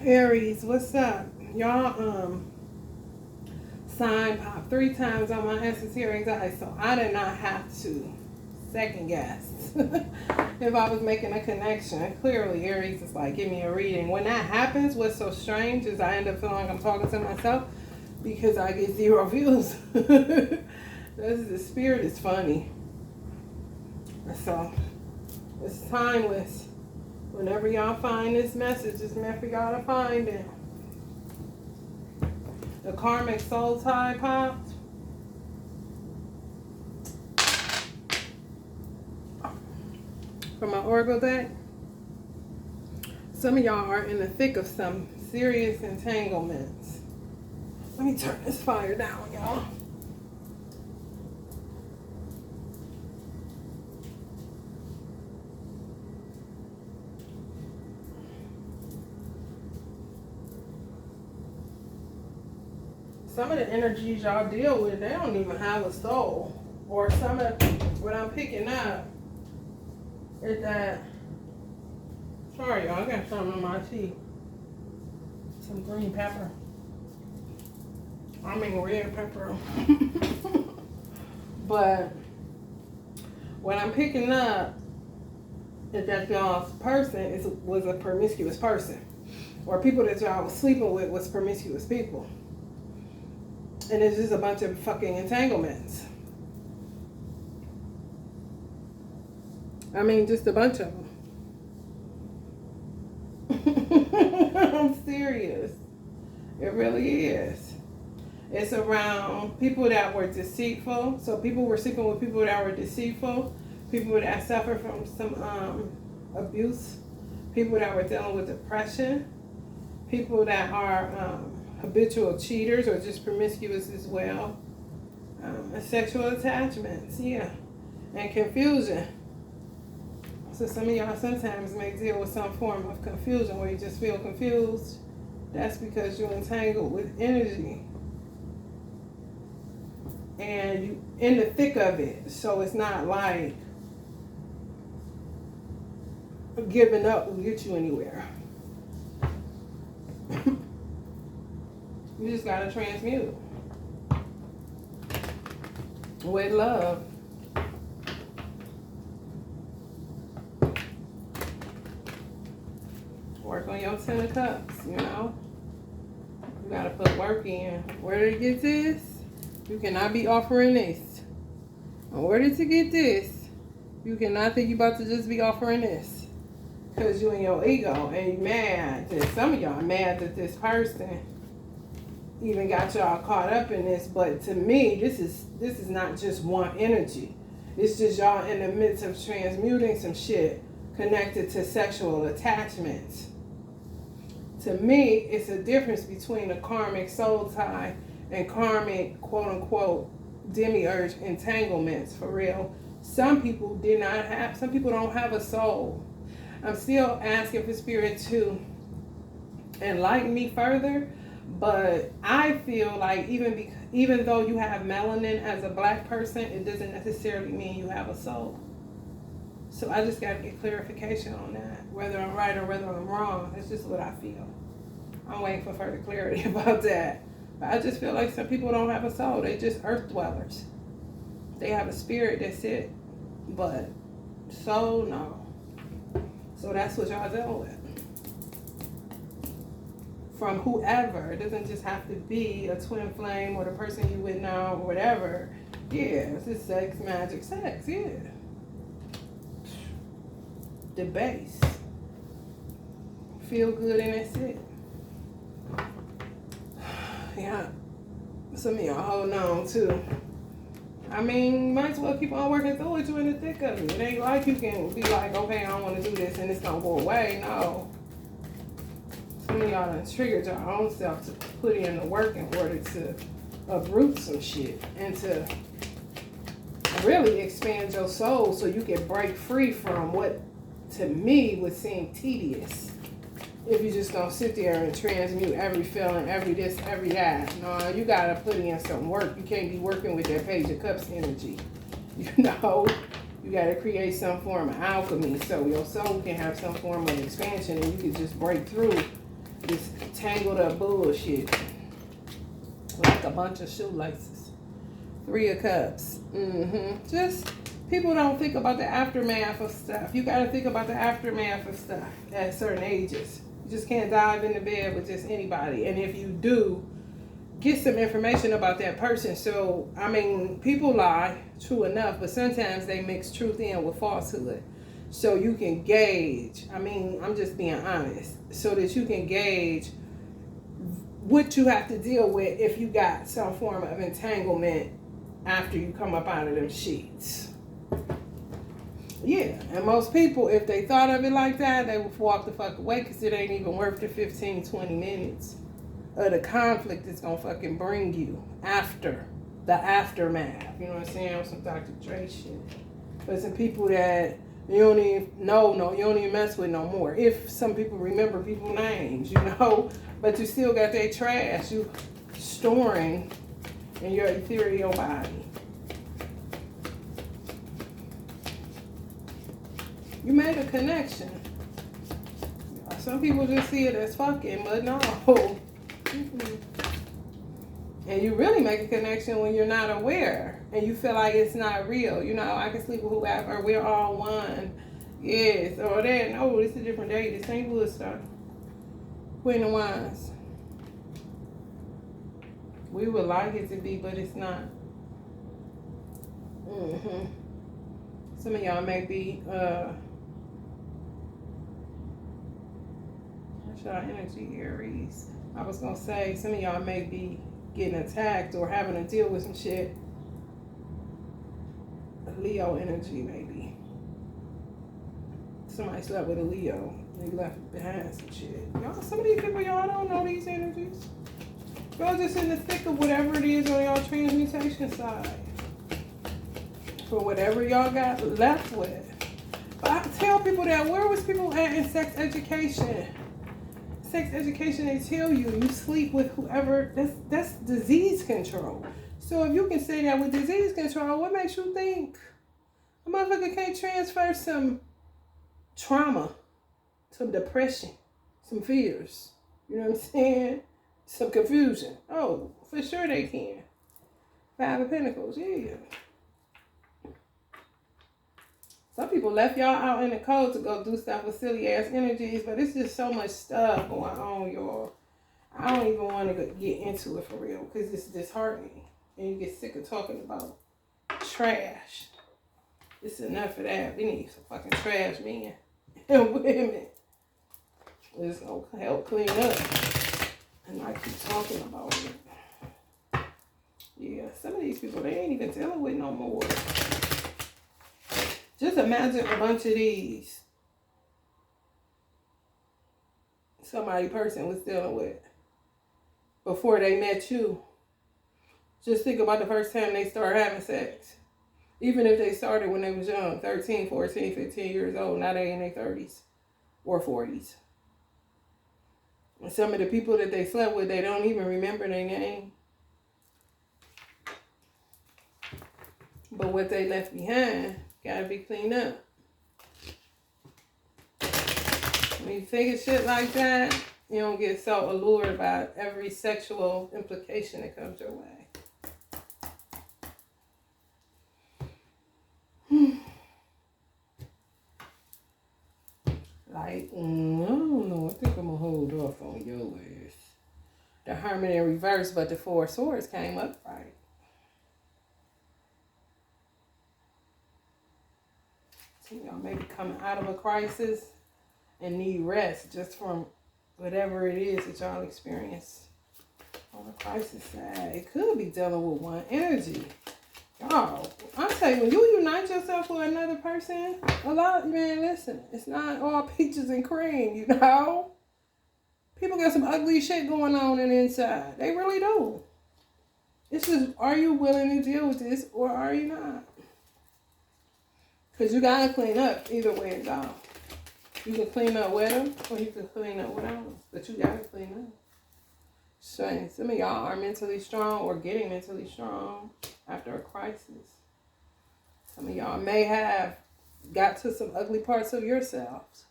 Aries, what's up? Y'all sign pop 3 times on my esoteric die, so I did not have to second guess if I was making a connection. Clearly, Aries is like, give me a reading. When that happens, what's so strange is I end up feeling like I'm talking to myself because I get 0 views. The spirit is funny. So it's timeless. Whenever y'all find this message, it's meant for y'all to find it. The karmic soul tie popped. From my Oracle deck. Some of y'all are in the thick of some serious entanglements. Let me turn this fire down, y'all. Some of the energies y'all deal with, they don't even have a soul. Or some of what I'm picking up is that, sorry y'all, I got something on my tea. Some green pepper. I mean red pepper. But what I'm picking up is that y'all's person was a promiscuous person. Or people that y'all was sleeping with was promiscuous people. And it's just a bunch of fucking entanglements. I mean, just a bunch of them. I'm serious. It really is. It's around people that were deceitful. So people were sleeping with people that were deceitful. People that suffer from some abuse. People that were dealing with depression. People that are habitual cheaters or just promiscuous as well. Sexual attachments, yeah. And confusion. So some of y'all sometimes may deal with some form of confusion where you just feel confused. That's because you're entangled with energy. And you in the thick of it. So it's not like giving up will get you anywhere. You just gotta transmute with love. Work on your 10 of cups, you know. You gotta put work in. Where did it get this? You cannot be offering this. And where did you get this? You cannot think you about to just be offering this. Because you in your ego and you mad that some of y'all are mad that this person even got y'all caught up in this. But to me, this is not just one energy. It's just y'all in the midst of transmuting some shit connected to sexual attachments. To me, it's a difference between a karmic soul tie and karmic quote unquote demiurge entanglements for real. Some people don't have a soul. I'm still asking for spirit to enlighten me further. But I feel like even though you have melanin as a black person, it doesn't necessarily mean you have a soul. So I just got to get clarification on that, whether I'm right or whether I'm wrong. That's just what I feel. I'm waiting for further clarity about that. But I just feel like some people don't have a soul. They just earth dwellers. They have a spirit, that's it. But soul, no. So that's what y'all dealing with. From whoever. It doesn't just have to be a twin flame or the person you with now or whatever. Yeah, it's just sex, magic, sex, yeah. The base. Feel good and that's it. Yeah. Some of y'all holding on too. I mean, might as well keep on working through it. You in the thick of it. It ain't like you can be like, okay, I don't want to do this and it's gonna go away. No. Some of y'all done triggered your own self to put in the work in order to uproot some shit and to really expand your soul so you can break free from what to me would seem tedious. If you just don't sit there and transmute every feeling, every this, every that. No, you gotta put in some work. You can't be working with that Page of Cups energy. You know, you gotta create some form of alchemy so your soul can have some form of expansion and you can just break through This tangled up bullshit. Like a bunch of shoelaces. 3 of Cups. Just, people don't think about the aftermath of stuff. You gotta think about the aftermath of stuff at certain ages. You just can't dive into bed with just anybody. And if you do, get some information about that person. So, I mean, people lie, true enough, but sometimes they mix truth in with falsehood. So you can gauge, I mean, I'm just being honest, so that you can gauge what you have to deal with if you got some form of entanglement after you come up out of them sheets. Yeah, and most people, if they thought of it like that, they would walk the fuck away because it ain't even worth the 15, 20 minutes of the conflict it's gonna fucking bring you after the aftermath. You know what I'm saying? On some Dr. Dre shit. But some people that you don't even know, you don't even mess with no more. If some people remember people's names, you know, but you still got that trash you storing in your ethereal body. You made a connection. Some people just see it as fucking, but no. And you really make a connection when you're not aware and you feel like it's not real. You know, I can sleep with whoever, we're all one. Yes, or that, no, it's a different day. This ain't Woodstock. Queen of Wands. We would like it to be, but it's not. Some of y'all may be, that's y'all energy, Aries. I was going to say, some of y'all may be getting attacked or having to deal with some shit. Leo energy, maybe. Somebody slept with a Leo. They left behind some shit. Y'all, some of these people, y'all don't know these energies. Y'all just in the thick of whatever it is on y'all transmutation side. For whatever y'all got left with. But I tell people that, where was people at in sex education? Sex education, they tell you, you sleep with whoever, that's disease control. So if you can say that with disease control, what makes you think a motherfucker can't transfer some trauma, some depression, some fears, you know what I'm saying? Some confusion. Oh, for sure they can. 5 of Pentacles, yeah. Some people left y'all out in the cold to go do stuff with silly ass energies, but it's just so much stuff going on, y'all. I don't even want to get into it for real because it's disheartening. And you get sick of talking about trash. It's enough of that. We need some fucking trash men and women. It's going to help clean up. And not keep talking about it. Yeah, some of these people, they ain't even dealing with no more. Just imagine a bunch of these person was dealing with before they met you. Just think about the first time they started having sex. Even if they started when they was young, 13, 14, 15 years old, now they in their 30s or 40s. And some of the people that they slept with, they don't even remember their name. But what they left behind gotta be cleaned up. When you think of shit like that, you don't get so allured by every sexual implication that comes your way. Like, I don't know. I think I'm gonna hold off on your ass. The Hermit in reverse, but the 4 of Swords came up right. So y'all may be coming out of a crisis and need rest just from whatever it is that y'all experience on the crisis side. It could be dealing with one energy. Y'all, I tell you, when you unite yourself with another person, a lot, man, listen, it's not all peaches and cream, you know? People got some ugly shit going on in the inside. They really do. It's just, are you willing to deal with this or are you not? Because you got to clean up either way it goes. You can clean up with them or you can clean up without them. But you got to clean up. So some of y'all are mentally strong or getting mentally strong after a crisis. Some of y'all may have got to some ugly parts of yourselves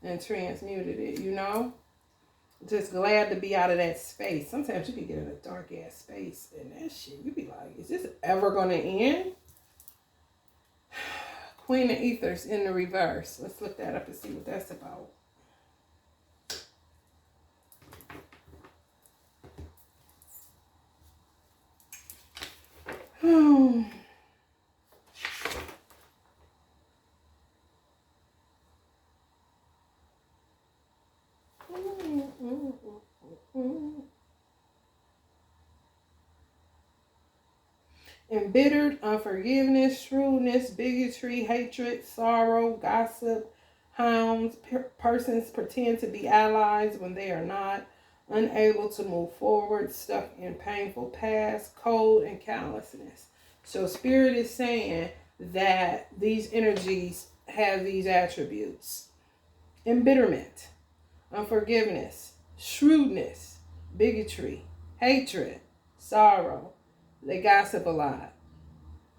and transmuted it, you know? Just glad to be out of that space. Sometimes you can get in a dark ass space and that shit, you be like, is this ever gonna end? Queen of Ethers in the reverse. Let's look that up and see what that's about. Embittered, unforgiveness, shrewdness, bigotry, hatred, sorrow, gossip, hounds, persons pretend to be allies when they are not, unable to move forward, stuck in painful past, cold, and callousness. So Spirit is saying that these energies have these attributes. Embitterment, unforgiveness, shrewdness, bigotry, hatred, sorrow. They gossip a lot.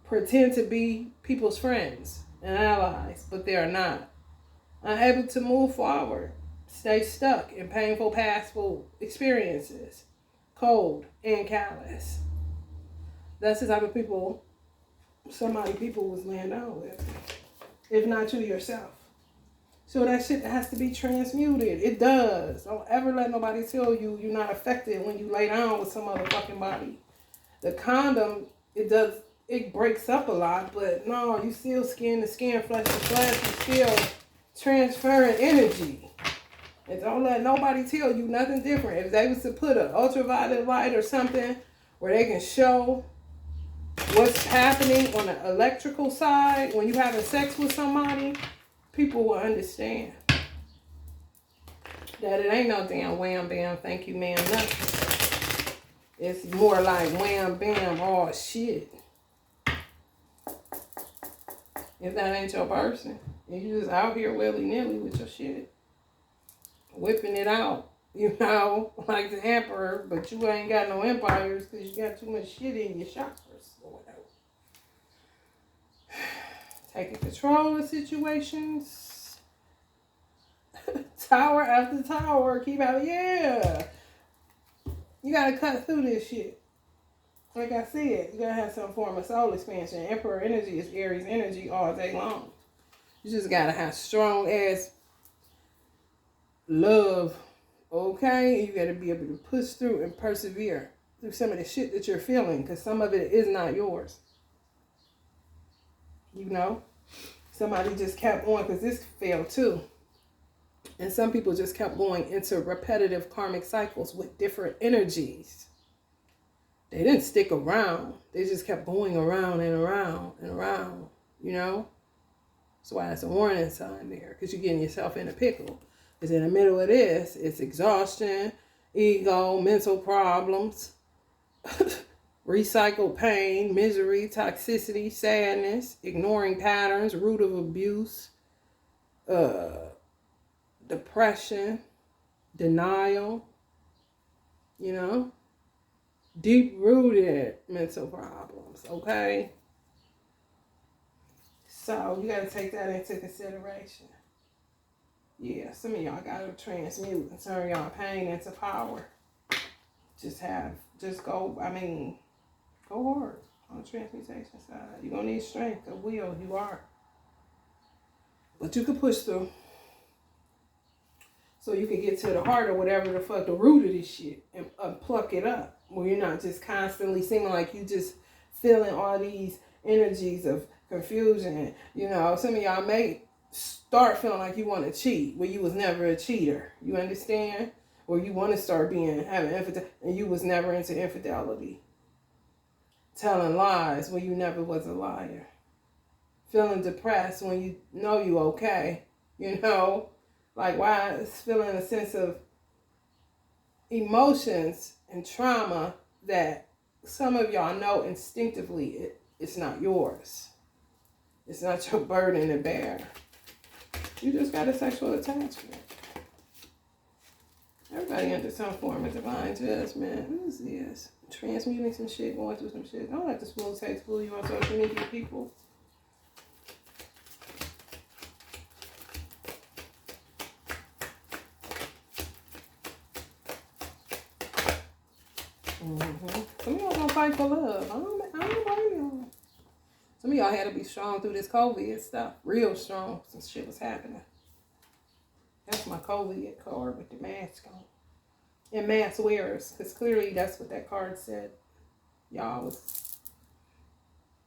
Pretend to be people's friends and allies, but they are not. Unable to move forward. Stay stuck in painful pastful experiences. Cold and callous. That's the type of people people was laying down with. If not you yourself. So that shit has to be transmuted. It does. Don't ever let nobody tell you you're not affected when you lay down with some motherfucking body. The condom, it breaks up a lot, but no, you still skin to skin, flesh to flesh, you still transferring energy. And don't let nobody tell you nothing different. If they was to put an ultraviolet light or something where they can show what's happening on the electrical side when you having sex with somebody, people will understand that it ain't no damn wham bam, thank you ma'am, nothing. It's more like wham, bam, oh shit. If that ain't your person, and you just out here willy-nilly with your shit, whipping it out, you know, like the emperor, but you ain't got no empires because you got too much shit in your chakras or whatever. Taking control of situations. Tower after tower, keep out, yeah. You gotta cut through this shit. Like I said, you gotta have some form of soul expansion. Emperor energy is Aries energy all day long. You just gotta have strong ass love, okay? You gotta be able to push through and persevere through some of the shit that you're feeling, because some of it is not yours. You know? Somebody just kept on, because this failed too. And some people just kept going into repetitive karmic cycles with different energies. They didn't stick around. They just kept going around and around and around, you know? That's why it's a warning sign there, because you're getting yourself in a pickle. Because in the middle of this, it's exhaustion, ego, mental problems, recycled pain, misery, toxicity, sadness, ignoring patterns, root of abuse, depression, denial, you know, deep-rooted mental problems, okay? So you got to take that into consideration. Yeah, some of y'all got to transmute and turn y'all pain into power. Go hard on the transmutation side. You're going to need strength of will, you are. But you can push through. So you can get to the heart of whatever the fuck the root of this shit and pluck it up. Where you're not just constantly seeming like you just feeling all these energies of confusion. You know, some of y'all may start feeling like you want to cheat where you was never a cheater. You understand? Or you want to start having infidelity and you was never into infidelity. Telling lies when you never was a liar. Feeling depressed when you know you okay. You know? Like, why it's feeling a sense of emotions and trauma that some of y'all know instinctively it's not yours. It's not your burden to bear. You just got a sexual attachment. Everybody under some form of divine judgment. Who is this? Transmuting some shit, going through some shit. Don't let the smooth text fool you on social media, people. Some of y'all gonna fight for love. I don't blame y'all. Some of y'all had to be strong through this COVID stuff. Real strong since shit was happening. That's my COVID card with the mask on. And mask wearers. Because clearly that's what that card said. Y'all was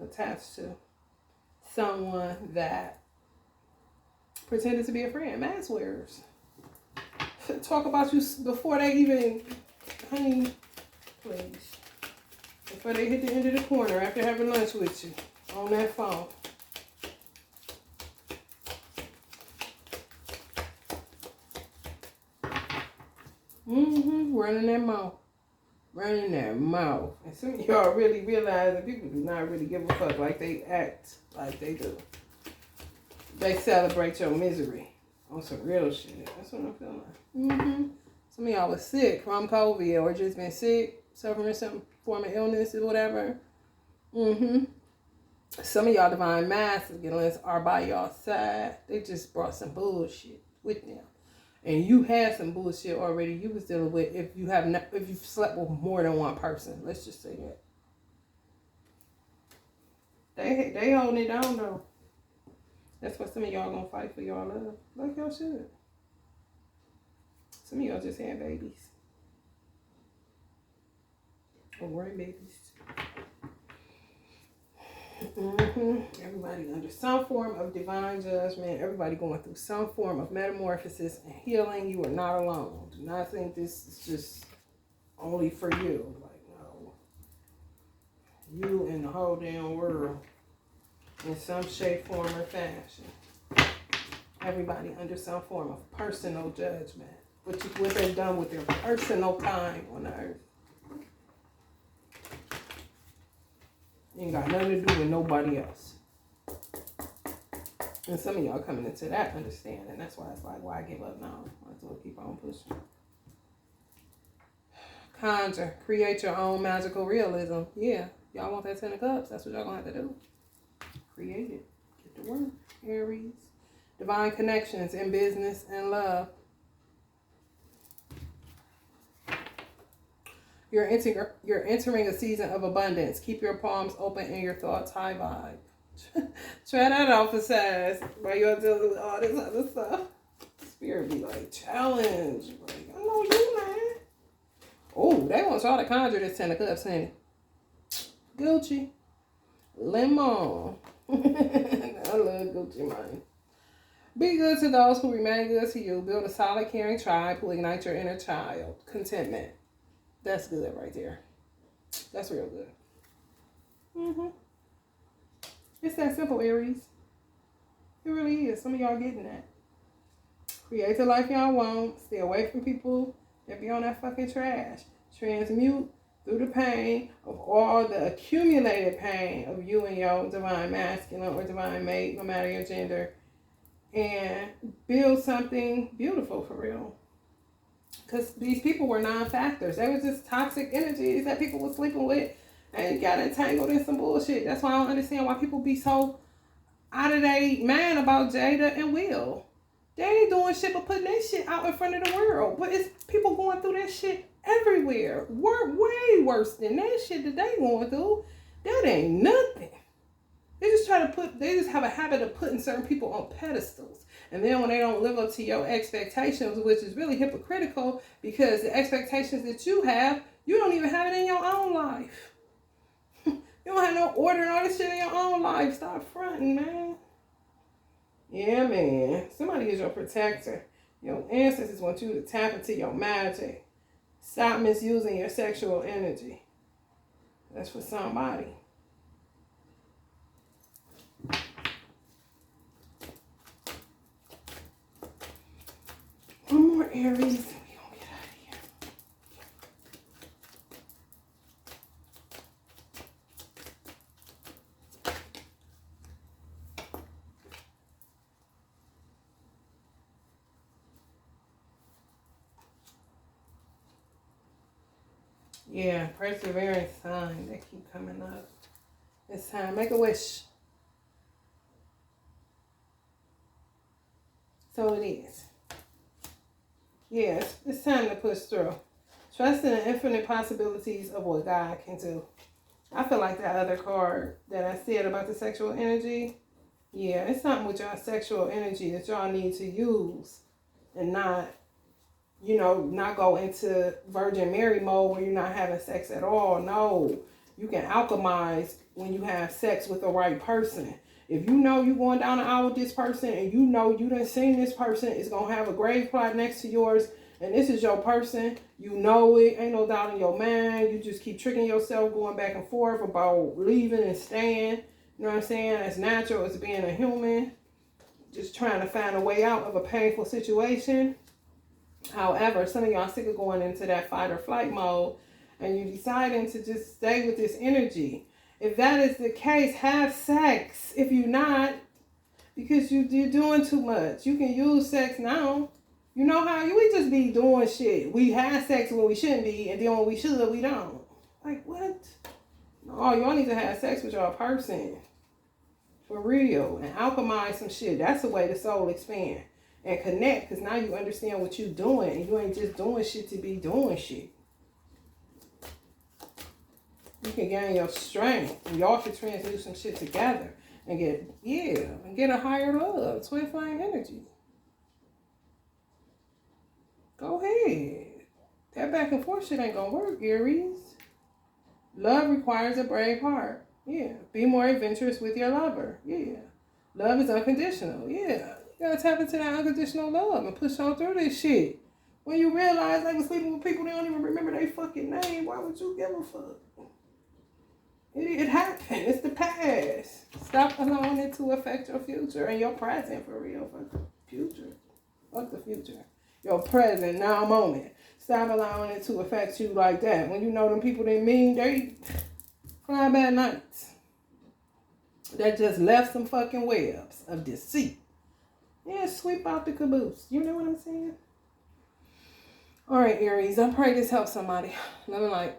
attached to someone that pretended to be a friend. Mask wearers. Talk about you before they even, honey, please. Before they hit the end of the corner after having lunch with you on that phone. Running their mouth. Running their mouth. And some of y'all really realize that people do not really give a fuck like they act like they do. They celebrate your misery on some real shit. That's what I'm feeling. Some of y'all was sick from COVID or just been sick, suffering some form of illness or whatever. Some of y'all divine masculines are by y'all side. They just brought some bullshit with them. And you had some bullshit already you was dealing with if you've slept with more than one person. Let's just say that. They holding it down though. That's why some of y'all gonna fight for y'all love. Like y'all should. Some of y'all just had babies. Or grandbabies. Everybody under some form of divine judgment. Everybody going through some form of metamorphosis and healing. You are not alone. Do not think this is just only for you. Like, no. You and the whole damn world in some shape, form, or fashion. Everybody under some form of personal judgment. What they've done with their personal time on earth. Ain't got nothing to do with nobody else. And some of y'all coming into that understanding. That's why it's like, why I give up now? Might as well keep on pushing. Conjure. Create your own magical realism. Yeah. Y'all want that 10 of Cups? That's what y'all gonna have to do. Create it. Get to work. Aries. Divine connections in business and love. You're entering a season of abundance. Keep your palms open and your thoughts high vibe. Try that out for size while you're dealing with all this other stuff. Spirit be like, challenge. Like, I know you, man. Oh, they want y'all to conjure this 10 of Cups, honey. Gucci. Lemon. I love Gucci, man. Be good to those who remain good to you. Build a solid, caring tribe who ignite your inner child. Contentment. That's good right there. That's real good. It's that simple, Aries. It really is. Some of y'all getting that. Create the life y'all want. Stay away from people that be on that fucking trash. Transmute through the pain of all the accumulated pain of you and your divine masculine or divine mate, no matter your gender. And build something beautiful for real. Because these people were non-factors. They were just toxic energies that people were sleeping with and got entangled in some bullshit. That's why I don't understand why people be so out of their mind about Jada and Will. They ain't doing shit but putting that shit out in front of the world. But it's people going through that shit everywhere. We're way worse than that shit that they going through. That ain't nothing. They just have a habit of putting certain people on pedestals. And then when they don't live up to your expectations, which is really hypocritical because the expectations that you have, you don't even have it in your own life. You don't have no order and all this shit in your own life. Stop fronting, man. Yeah, man. Somebody is your protector. Your ancestors want you to tap into your magic. Stop misusing your sexual energy. That's for somebody. One more Aries and we gonna get out of here. Yeah, perseverance sign. They keep coming up. It's time. Make a wish. So it is. Yes, it's time to push through. Trust in the infinite possibilities of what God can do. I feel like that other card that I said about the sexual energy. Yeah, it's something with y'all sexual energy that y'all need to use and not, not go into Virgin Mary mode where you're not having sex at all. No, you can alchemize when you have sex with the right person. If you know you're going down the aisle with this person and you know you done seen this person is going to have a grave plot next to yours and this is your person, you know it, ain't no doubt in your mind. You just keep tricking yourself going back and forth about leaving and staying. You know what I'm saying? That's natural as being a human. Just trying to find a way out of a painful situation. However, some of y'all sick of going into that fight or flight mode and you deciding to just stay with this energy. If that is the case, have sex. If you're not, because you're doing too much. You can use sex now. You know how we just be doing shit. We have sex when we shouldn't be, and then when we should, we don't. Like, what? No, y'all need to have sex with y'all person. For real. And alchemize some shit. That's the way the soul expand. And connect, because now you understand what you're doing. And you ain't just doing shit to be doing shit. You can gain your strength. And y'all should transmute some shit together. And get a higher love. Twin flame energy. Go ahead. That back and forth shit ain't gonna work, Aries. Love requires a brave heart. Yeah. Be more adventurous with your lover. Yeah. Love is unconditional. Yeah. You gotta tap into that unconditional love and push on through this shit. When you realize they was sleeping with people they don't even remember their fucking name, why would you give a fuck? It happened. It's the past. Stop allowing it to affect your future and your present for real. Fuck the future. Fuck the future. Your present, now moment. Stop allowing it to affect you like that. When you know them people they mean, they fly bad nights. That just left some fucking webs of deceit. Yeah, sweep out the caboose. You know what I'm saying? All right, Aries. I pray this helps somebody. Love and light.